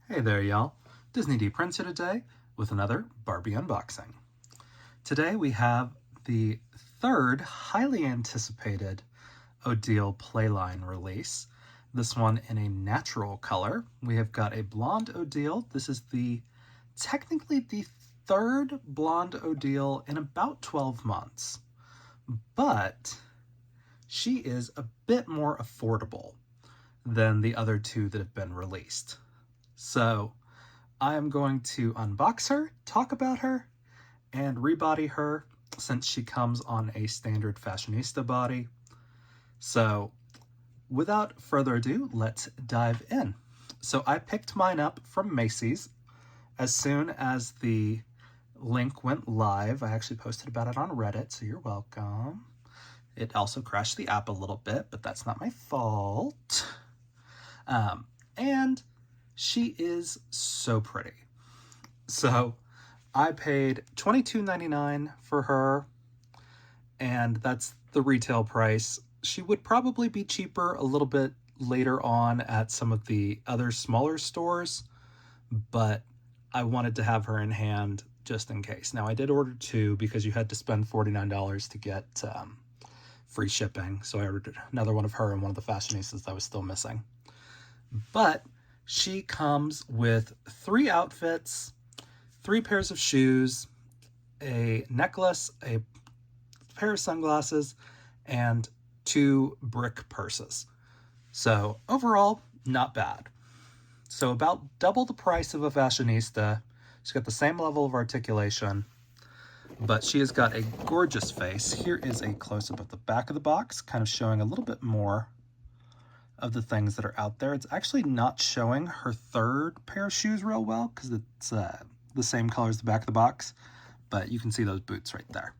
Hey there, y'all. Disney D Prince here today with another Barbie unboxing. Today we have the third highly anticipated Odile Playline release. This one in a natural color. We have got a blonde Odile. This is technically the third blonde Odile in about 12 months. But she is a bit more affordable than the other two that have been released. So I am going to unbox her, talk about her, and rebody her since she comes on a standard fashionista body. So without further ado, let's dive in. So I picked mine up from Macy's as soon as the link went live. I actually posted about it on Reddit, so you're welcome. It also crashed the app a little bit, but that's not my fault. And she is so pretty. So I paid $22.99 for her, and that's the retail price. She would probably be cheaper a little bit later on at some of the other smaller stores, but I wanted to have her in hand just in case. Now I did order two because you had to spend $49 to get free shipping. So I ordered another one of her and one of the fashionistas that was still missing. But she comes with 3 outfits, 3 pairs of shoes, a necklace, a pair of sunglasses, and 2 brick purses. So overall, not bad. So about double the price of a fashionista. She's got the same level of articulation, but she has got a gorgeous face. Here is a close-up of the back of the box, kind of showing a little bit more of the things that are out there. It's actually not showing her third pair of shoes real well because it's the same color as the back of the box, but you can see those boots right there.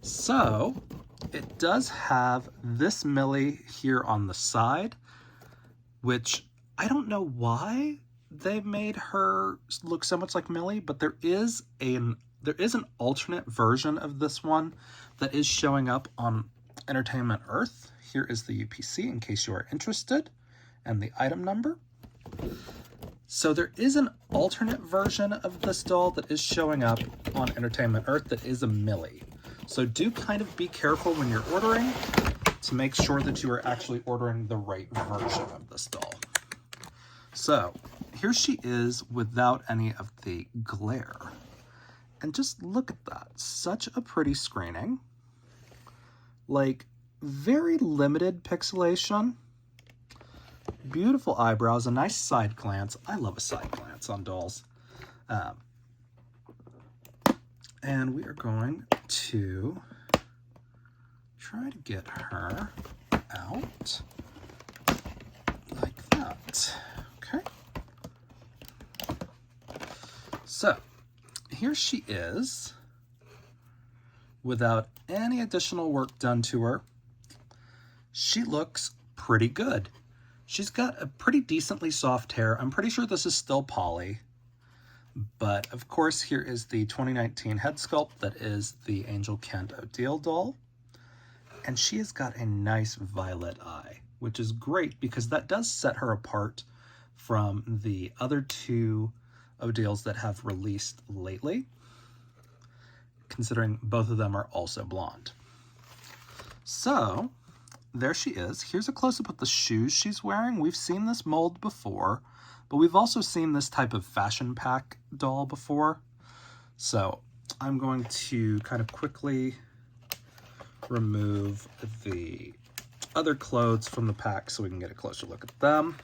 So it does have this Millie here on the side, which I don't know why they've made her look so much like Millie, but there is an alternate version of this one that is showing up on Entertainment Earth. Here is the UPC in case you are interested, and the item number. So there is an alternate version of this doll that is showing up on Entertainment Earth that is a Millie. So do kind of be careful when you're ordering to make sure that you are actually ordering the right version of this doll. So here she is without any of the glare. And just look at that. Such a pretty screening. Like, very limited pixelation. Beautiful eyebrows, a nice side glance. I love a side glance on dolls. And we are going to try to get her out like that. Okay. So here she is without any additional work done to her. She looks pretty good. She's got a pretty decently soft hair. I'm pretty sure this is still poly. But of course, here is the 2019 head sculpt that is the Angel Kent Odile doll. And she has got a nice violet eye, which is great because that does set her apart from the other 2 Odiles that have released lately, considering both of them are also blonde. So there she is. Here's a close-up of the shoes she's wearing. We've seen this mold before, but we've also seen this type of fashion pack doll before. So I'm going to kind of quickly remove the other clothes from the pack so we can get a closer look at them.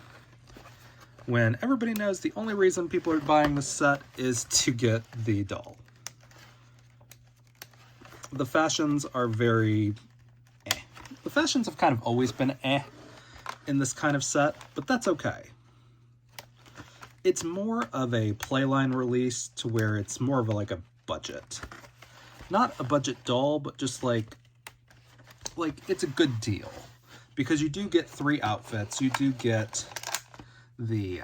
When everybody knows the only reason people are buying this set is to get the doll. The fashions are very The fashions have kind of always been in this kind of set, but that's okay. It's more of a Playline release to where it's more of like a budget. Not a budget doll, but just like it's a good deal. Because you do get 3 outfits, you do get the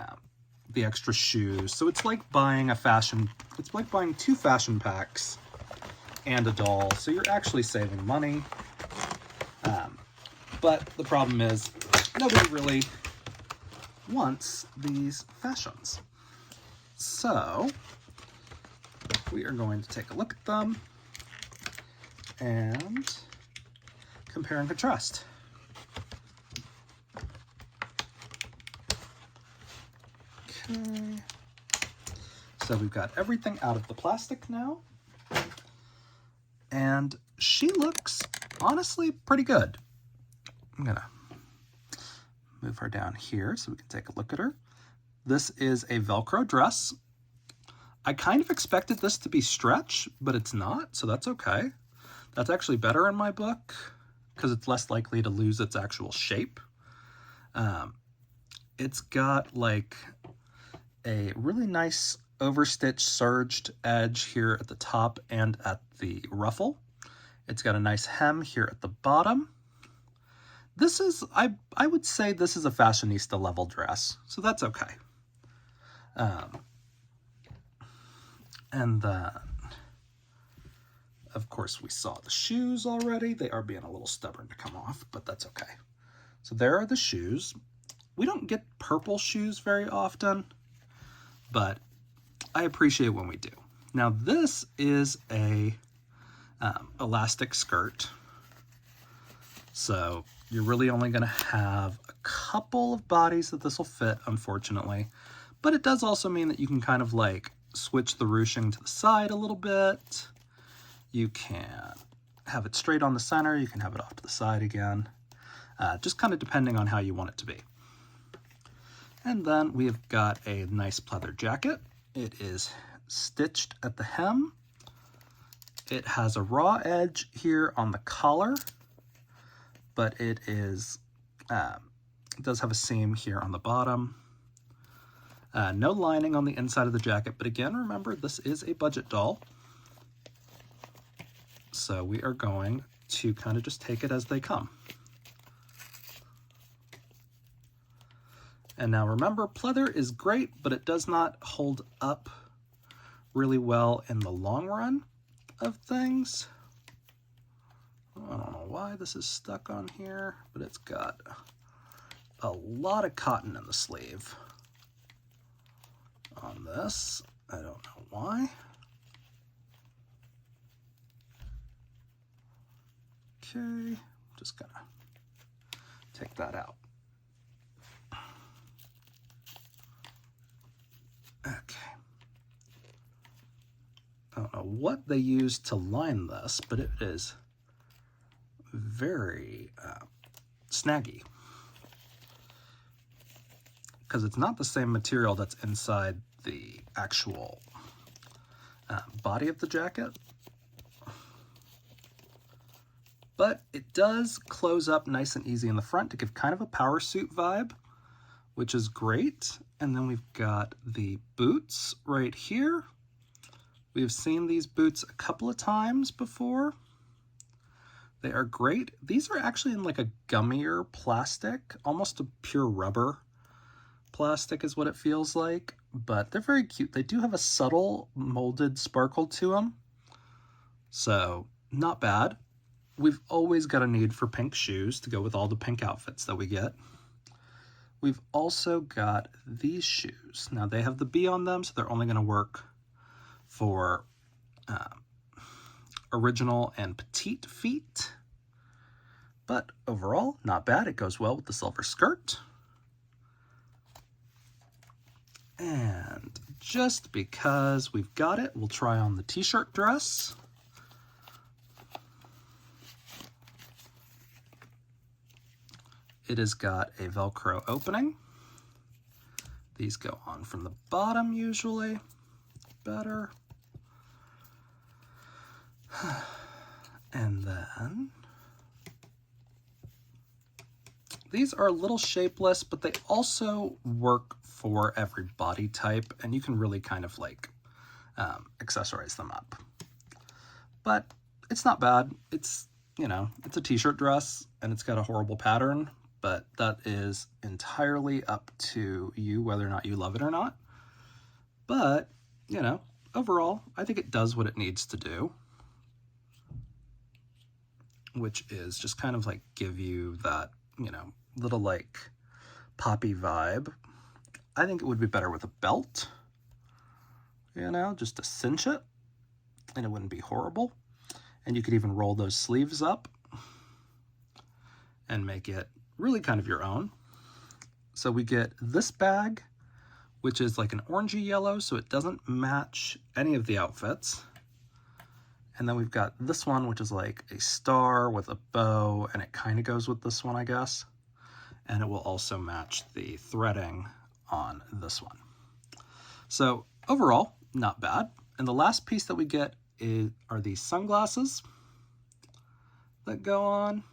extra shoes. So it's like buying it's like buying 2 fashion packs and a doll. So you're actually saving money. But the problem is nobody really wants these fashions. So we are going to take a look at them and compare and contrast. Okay. So we've got everything out of the plastic now. And she looks honestly pretty good. I'm gonna move her down here so we can take a look at her. This is a Velcro dress. I kind of expected this to be stretch, but it's not, so that's okay. That's actually better in my book because it's less likely to lose its actual shape. It's got like a really nice overstitched serged edge here at the top and at the ruffle. It's got a nice hem here at the bottom. This is, I would say this is a fashionista level dress, so that's okay. And then, of course, we saw the shoes already. They are being a little stubborn to come off, but that's okay. So there are the shoes. We don't get purple shoes very often, but I appreciate when we do. Now this is a elastic skirt. So you're really only gonna have a couple of bodies that this will fit, unfortunately. But it does also mean that you can kind of like switch the ruching to the side a little bit. You can have it straight on the center, you can have it off to the side again. Just kind of depending on how you want it to be. And then we've got a nice pleather jacket. It is stitched at the hem. It has a raw edge here on the collar, but it is it does have a seam here on the bottom. No lining on the inside of the jacket, but again, remember, this is a budget doll. So we are going to kind of just take it as they come. And now remember, pleather is great, but it does not hold up really well in the long run of things. I don't know why this is stuck on here, but it's got a lot of cotton in the sleeve on this. I don't know why. Okay, just gonna take that out. Okay. I don't know what they used to line this, but it is very snaggy. Because it's not the same material that's inside the actual body of the jacket. But it does close up nice and easy in the front to give kind of a power suit vibe, which is great. And then we've got the boots right here. We've seen these boots a couple of times before. They are great. These are actually in like a gummier plastic, almost a pure rubber plastic is what it feels like, but they're very cute. They do have a subtle molded sparkle to them, so not bad. We've always got a need for pink shoes to go with all the pink outfits that we get. We've also got these shoes. Now they have the B on them, so they're only going to work for original and petite feet. But overall, not bad. It goes well with the silver skirt. And just because we've got it, we'll try on the t-shirt dress. It has got a Velcro opening. These go on from the bottom usually. Better. And then these are a little shapeless, but they also work for every body type, and you can really kind of like accessorize them up. But it's not bad. It's, you know, it's a t-shirt dress and it's got a horrible pattern, but that is entirely up to you whether or not you love it or not. But, you know, overall, I think it does what it needs to do, which is just kind of like give you that, you know, little like poppy vibe. I think it would be better with a belt, you know, just to cinch it, and it wouldn't be horrible. And you could even roll those sleeves up and make it really kind of your own. So we get this bag, which is like an orangey yellow, so it doesn't match any of the outfits. And then we've got this one, which is like a star with a bow, and it kind of goes with this one, I guess. And it will also match the threading on this one. So overall, not bad. And the last piece that we get are these sunglasses that go on.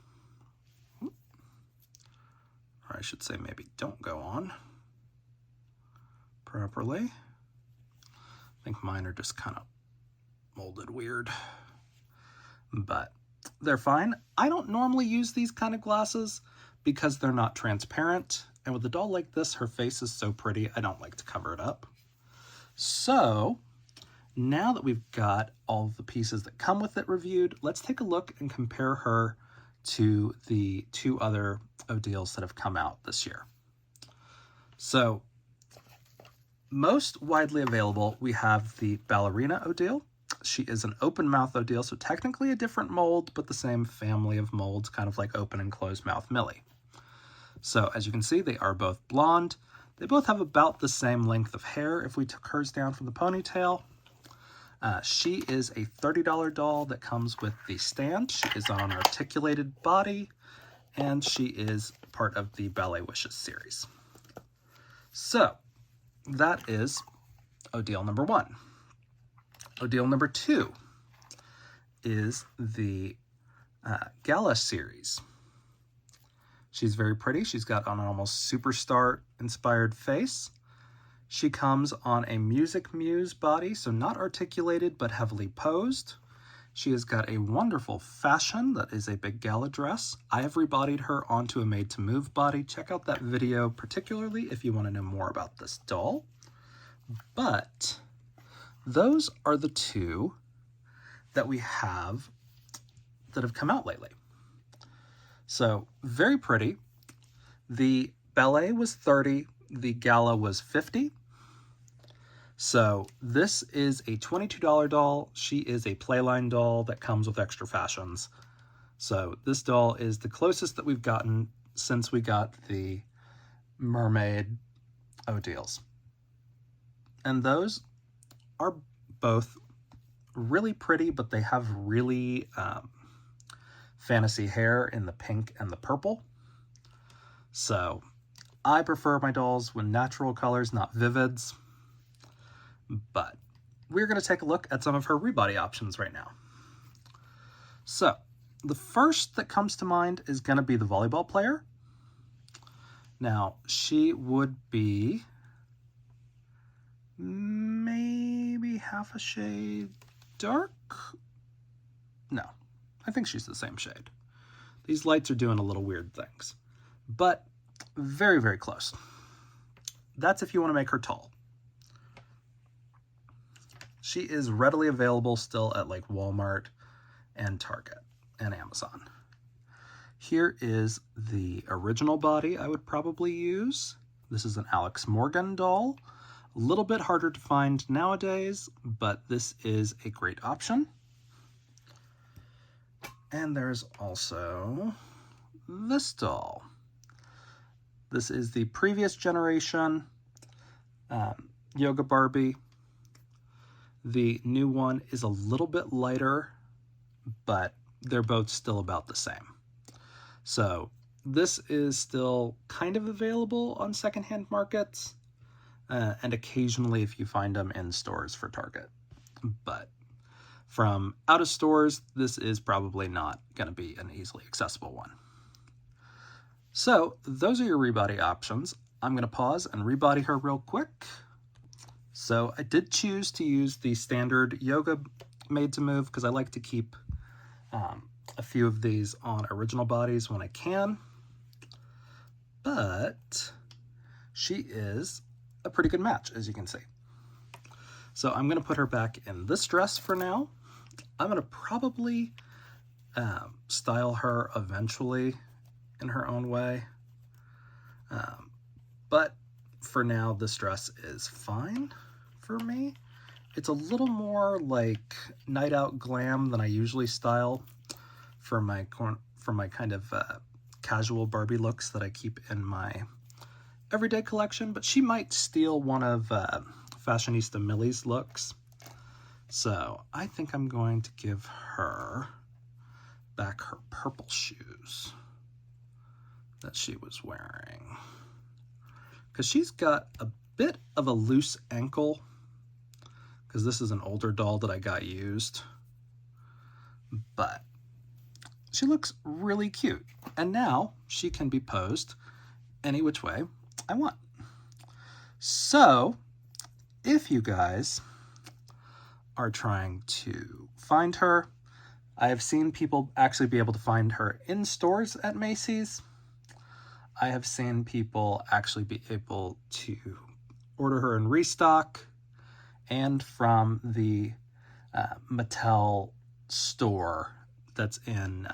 Or I should say maybe don't go on properly. I think mine are just kind of molded weird, but they're fine. I don't normally use these kind of glasses because they're not transparent, and with a doll like this, her face is so pretty, I don't like to cover it up. So now that we've got all of the pieces that come with it reviewed, let's take a look and compare her to the two other Odiles that have come out this year. So most widely available, we have the Ballerina Odile. She is an open mouth Odile, so technically a different mold, but the same family of molds, kind of like open and closed mouth Millie. So as you can see, they are both blonde. They both have about the same length of hair if we took hers down from the ponytail. She is a $30 doll that comes with the stand. She is on an articulated body, and she is part of the Ballet Wishes series. So that is Odile number 1. Odile number 2 is the Gala series. She's very pretty. She's got an almost superstar-inspired face. She comes on a Music Muse body, so not articulated, but heavily posed. She has got a wonderful fashion that is a big gala dress. I have rebodied her onto a made-to-move body. Check out that video, particularly if you want to know more about this doll. But those are the two that we have that have come out lately. So very pretty. The ballet was $30, the gala was $50. So this is a $22 doll. She is a Playline doll that comes with extra fashions. So this doll is the closest that we've gotten since we got the mermaid Odiles. And those are both really pretty, but they have really fantasy hair in the pink and the purple. So I prefer my dolls with natural colors, not vivids. But we're going to take a look at some of her rebody options right now. So the first that comes to mind is going to be the volleyball player. Now, she would be maybe half a shade dark. No, I think she's the same shade. These lights are doing a little weird things, but very, very close. That's if you want to make her tall. She is readily available still at like Walmart and Target and Amazon. Here is the original body I would probably use. This is an Alex Morgan doll. A little bit harder to find nowadays, but this is a great option. And there's also this doll. This is the previous generation Yoga Barbie. The new one is a little bit lighter, but they're both still about the same. So this is still kind of available on secondhand markets, and occasionally if you find them in stores for Target. But from out of stores, this is probably not going to be an easily accessible one. So those are your rebody options. I'm going to pause and rebody her real quick. So I did choose to use the standard Yoga made to move because I like to keep a few of these on original bodies when I can. But she is a pretty good match, as you can see. So I'm going to put her back in this dress for now. I'm going to probably style her eventually in her own way. But for now, this dress is fine for me. It's a little more like night out glam than I usually style for my kind of casual Barbie looks that I keep in my everyday collection, but she might steal one of Fashionista Millie's looks. So I think I'm going to give her back her purple shoes that she was wearing, because she's got a bit of a loose ankle, because this is an older doll that I got used, but she looks really cute, and now she can be posed any which way I want. So if you guys are trying to find her, I have seen people actually be able to find her in stores at Macy's. I have seen people actually be able to order her in restock and from the Mattel store that's in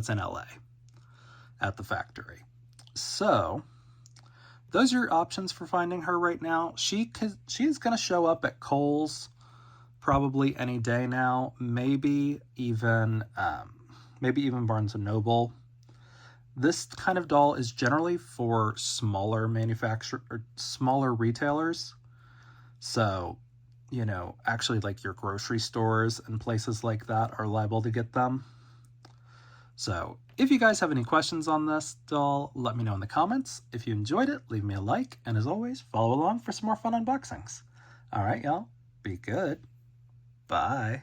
LA at the factory. So those are your options for finding her right now. She is going to show up at Kohl's probably any day now, maybe even Barnes & Noble. This kind of doll is generally for smaller retailers. So, you know, actually like your grocery stores and places like that are liable to get them. So if you guys have any questions on this doll, let me know in the comments. If you enjoyed it, leave me a like. And as always, follow along for some more fun unboxings. All right, y'all, be good. Bye.